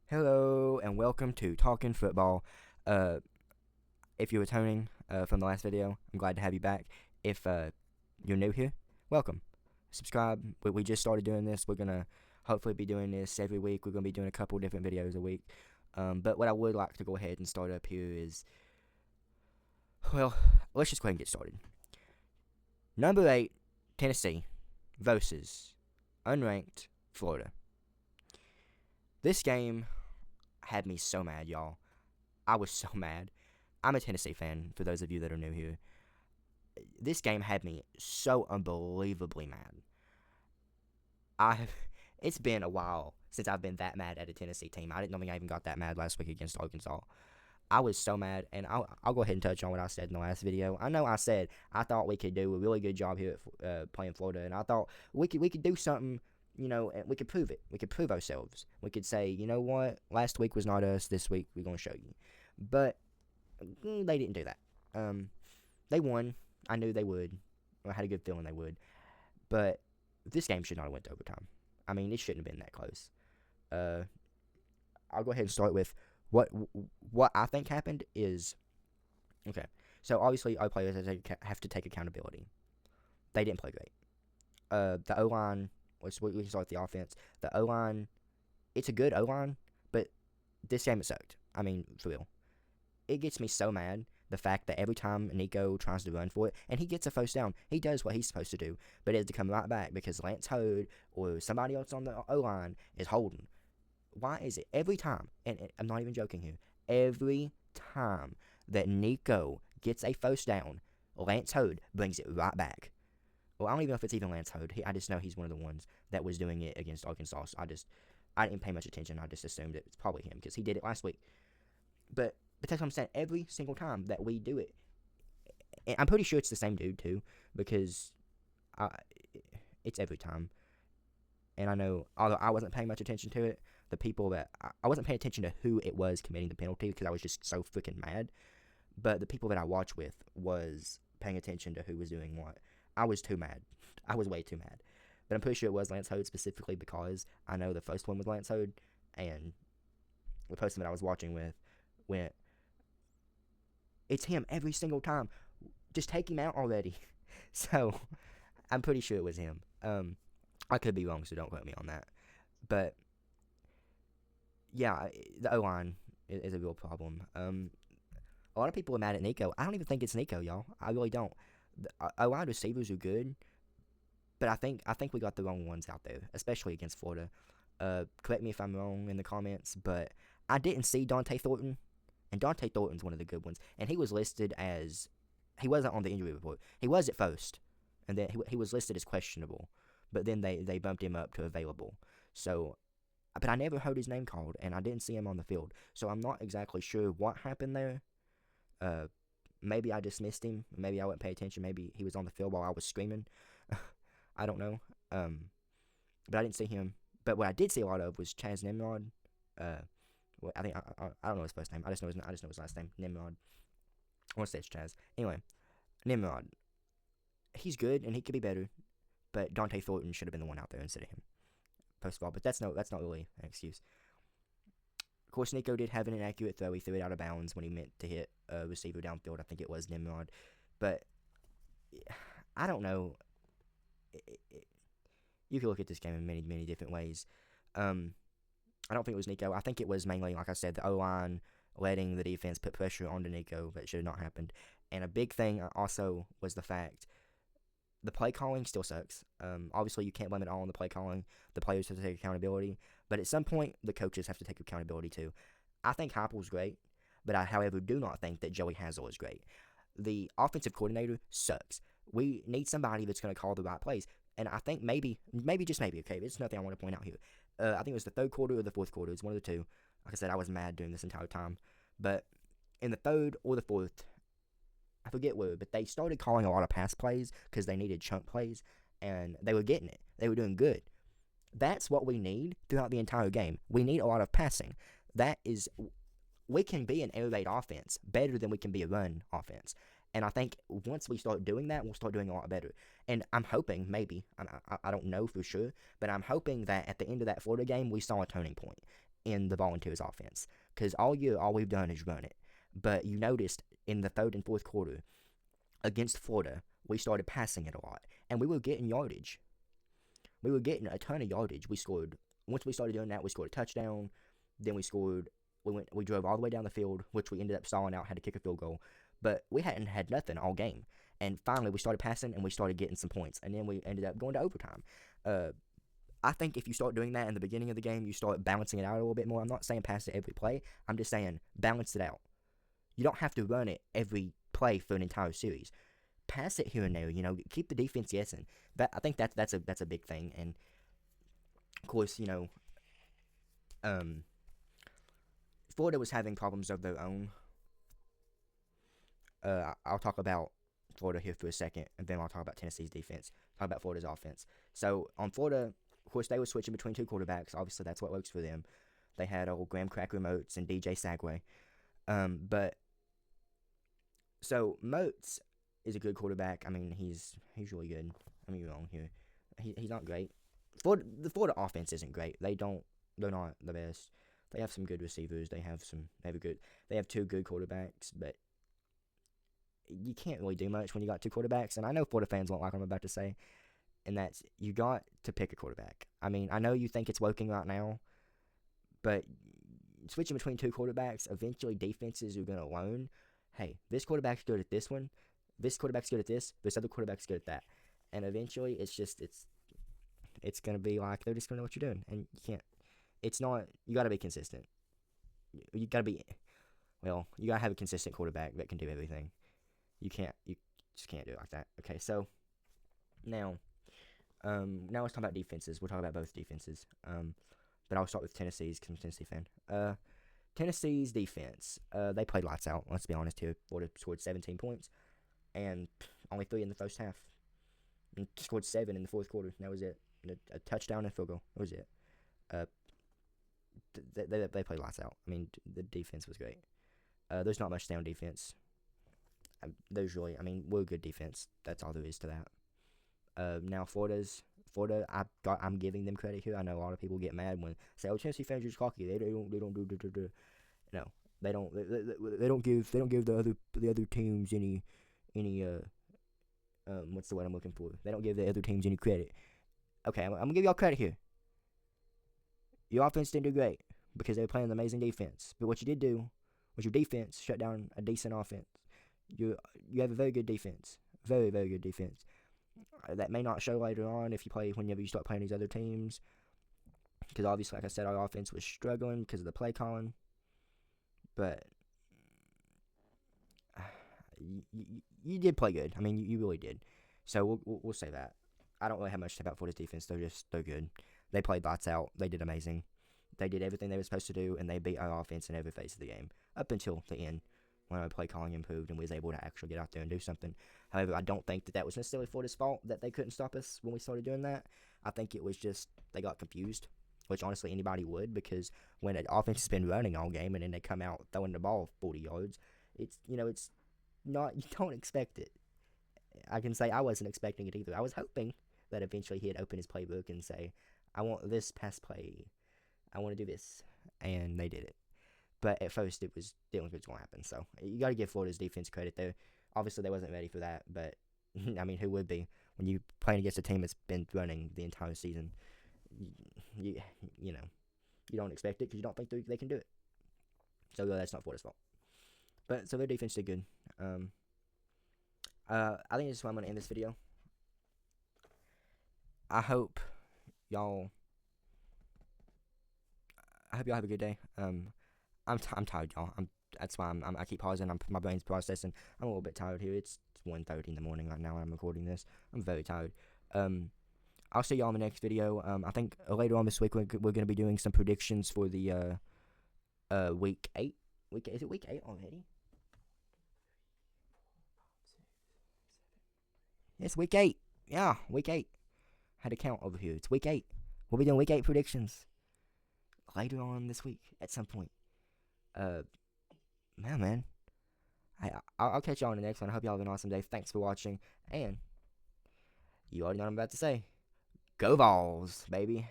Hello and welcome to Talking Football. Uh, if you're returning from the last video, I'm glad to have you back. If you're new here, welcome. Subscribe. We just started doing this. We're gonna hopefully be doing this every week. We're gonna be doing a couple different videos a week. But what I would like to go ahead and start up here is, well, let's just go ahead and get started. Number 8, Tennessee versus unranked Florida. This game had me so mad, y'all. I was so mad. I'm a Tennessee fan, for those of you that are new here. This game had me so unbelievably mad. It's been a while since I've been that mad at a Tennessee team. I didn't think I even got that mad last week against Arkansas. I was so mad, and I'll go ahead and touch on what I said in the last video. I know I said I thought we could do a really good job here at playing Florida, and I thought we could do something, and we could prove it. We could prove ourselves. We could say, you know what, last week was not us. This week we're gonna show you. But they didn't do that. They won. I knew they would. I had a good feeling they would. But this game should not have went to overtime. I mean, it shouldn't have been that close. I'll go ahead and start with what I think happened is, okay, so obviously our players have to take accountability. They didn't play great. The O-line, we can start with the offense. The O-line, it's a good O-line, but this game it sucked. I mean, for real. It gets me so mad, the fact that every time Nico tries to run for it, and he gets a first down, he does what he's supposed to do, but it has to come right back because Lance Hode or somebody else on the O-line is holding. Why is it every time, and I'm not even joking here, every time that Nico gets a first down, Lance Hode brings it right back? Well, I don't even know if it's even Lance Hode. I just know he's one of the ones that was doing it against Arkansas. So I didn't pay much attention. I just assumed it's probably him because he did it last week. But that's what I'm saying. Every single time that we do it, and I'm pretty sure it's the same dude too, because it's every time. And I know, although I wasn't paying much attention to it, the people that I wasn't paying attention to who it was committing the penalty because I was just so freaking mad. But the people that I watched with was paying attention to who was doing what. I was too mad. I was way too mad. But I'm pretty sure it was Lance Hode specifically because I know the first one was Lance Hode, and the person that I was watching with went, it's him every single time. Just take him out already. So I'm pretty sure it was him. I could be wrong, so don't quote me on that. But yeah, the O-line is a real problem. A lot of people are mad at Nico. I don't even think it's Nico, y'all. I really don't. Our wide receivers are good, but I think we got the wrong ones out there, especially against Florida. Correct me if I'm wrong in the comments, but I didn't see Dante Thornton, and Dante Thornton's one of the good ones, and he was listed as, he wasn't on the injury report. He was at first, and then he was listed as questionable, but then they bumped him up to available. So, but I never heard his name called, and I didn't see him on the field, so I'm not exactly sure what happened there. Maybe I dismissed him. Maybe I wouldn't pay attention. Maybe he was on the field while I was screaming. I don't know. But I didn't see him. But what I did see a lot of was Chaz Nimrod. Well, I think I don't know his first name. I just know his last name, Nimrod. I want to say it's Chaz. Anyway, Nimrod. He's good and he could be better, but Dante Thornton should have been the one out there instead of him. First of all, but that's not really an excuse. Of course, Nico did have an inaccurate throw. He threw it out of bounds when he meant to hit a receiver downfield. I think it was Nimrod. But I don't know. You can look at this game in many, many different ways. I don't think it was Nico. I think it was mainly, like I said, the O-line letting the defense put pressure onto Nico that should have not happened. And a big thing also was the fact the play calling still sucks. Obviously, you can't blame it all on the play calling. The players have to take accountability. But at some point, the coaches have to take accountability too. I think Heupel's great, but I, however, do not think that Joey Hazel is great. The offensive coordinator sucks. We need somebody that's going to call the right plays. And I think maybe, just maybe, okay, it's nothing I want to point out here. I think it was the third quarter or the fourth quarter. It's one of the two. Like I said, I was mad during this entire time. But in the third or the fourth, I forget where, but they started calling a lot of pass plays because they needed chunk plays, and they were getting it. They were doing good. That's what we need throughout the entire game. We need a lot of passing. We can be an air raid offense better than we can be a run offense. And I think once we start doing that, we'll start doing a lot better. And I'm hoping, maybe, I don't know for sure, but I'm hoping that at the end of that Florida game, we saw a turning point. in the Volunteers offense. Because all year, all we've done is run it. But you noticed in the third and fourth quarter against Florida, we started passing it a lot. And we were getting yardage. We were getting a ton of yardage. We scored, once we started doing that, we scored a touchdown. Then we scored, we drove all the way down the field, which we ended up stalling out, had to kick a field goal. But we hadn't had nothing all game. And finally, we started passing, and we started getting some points. And then we ended up going to overtime. I think if you start doing that in the beginning of the game, you start balancing it out a little bit more. I'm not saying pass it every play. I'm just saying balance it out. You don't have to run it every play for an entire series. Pass it here and there. Keep the defense guessing. I think that's a big thing. And of course, Florida was having problems of their own. I'll talk about Florida here for a second, and then I'll talk about Tennessee's defense. Talk about Florida's offense. So on Florida, of course, they were switching between two quarterbacks. Obviously, that's what works for them. They had old Graham Cracker Moats and DJ Sagway. So Moats is a good quarterback. I mean, he's really good. I mean, you're wrong here. He's not great. The Florida offense isn't great. They're not the best. They have some good receivers. They have two good quarterbacks, but you can't really do much when you got two quarterbacks. And I know Florida fans won't like what I'm about to say, and that's you got to pick a quarterback. I mean, I know you think it's working right now, but switching between two quarterbacks, eventually defenses are going to learn, hey, this quarterback's good at this one, this quarterback's good at this other quarterback's good at that. And eventually it's going to be like they're just going to know what you're doing. And you got to be consistent. You got to have a consistent quarterback that can do everything. You just can't do it like that. Okay, so now let's talk about defenses. We'll talk about both defenses. But I'll start with Tennessee's because I'm a Tennessee fan. Tennessee's defense, they played lights out. Let's be honest here. Florida scored 17 points and only 3 in the first half. And scored 7 in the fourth quarter. That was it. A touchdown and a field goal. That was it. They played lights out. I mean, the defense was great. There's not much to say on defense. We're a good defense. That's all there is to that. Now Florida. I'm giving them credit here. I know a lot of people get mad when say, "Oh, Tennessee fans are just cocky. They don't do." No, they don't. They don't give the other teams any what's the word I'm looking for? They don't give the other teams any credit. Okay, I'm gonna give y'all credit here. Your offense didn't do great because they were playing an amazing defense. But what you did do was your defense shut down a decent offense. You have a very good defense, very very good defense. That may not show later on whenever you start playing these other teams, because obviously, like I said, our offense was struggling because of the play calling. But you did play good. I mean, you really did. So we'll say that. I don't really have much to say about Florida's defense. They're good. They played lights out. They did amazing. They did everything they were supposed to do, and they beat our offense in every phase of the game up until the end, when our play calling improved and we was able to actually get out there and do something. However, I don't think that was necessarily Florida's fault that they couldn't stop us when we started doing that. I think it was just they got confused, which honestly anybody would, because when an offense has been running all game and then they come out throwing the ball 40 yards, it's not, you don't expect it. I can say I wasn't expecting it either. I was hoping that eventually he'd open his playbook and say, I want this pass play. I want to do this. And they did it. But at first, it was didn't look like it was going to happen. So you got to give Florida's defense credit there. Obviously, they wasn't ready for that. But, I mean, who would be? When you playing against a team that's been running the entire season, you don't expect it because you don't think they can do it. So that's not Florida's fault. But, so their defense did good. I think this is why I'm going to end this video. I hope y'all have a good day. I'm tired, y'all. That's why I keep pausing. My brain's processing. I'm a little bit tired here. It's 1:30 in the morning right now when I'm recording this. I'm very tired. I'll see y'all in the next video. I think later on this week we're going to be doing some predictions for the week 8. Is it week 8 already? It's week 8. Yeah, week 8. Had to count over here. It's week 8. We'll be doing week 8 predictions later on this week at some point. Man. I'll catch y'all in the next one. I hope y'all have an awesome day. Thanks for watching. And you already know what I'm about to say. Go Vols, baby.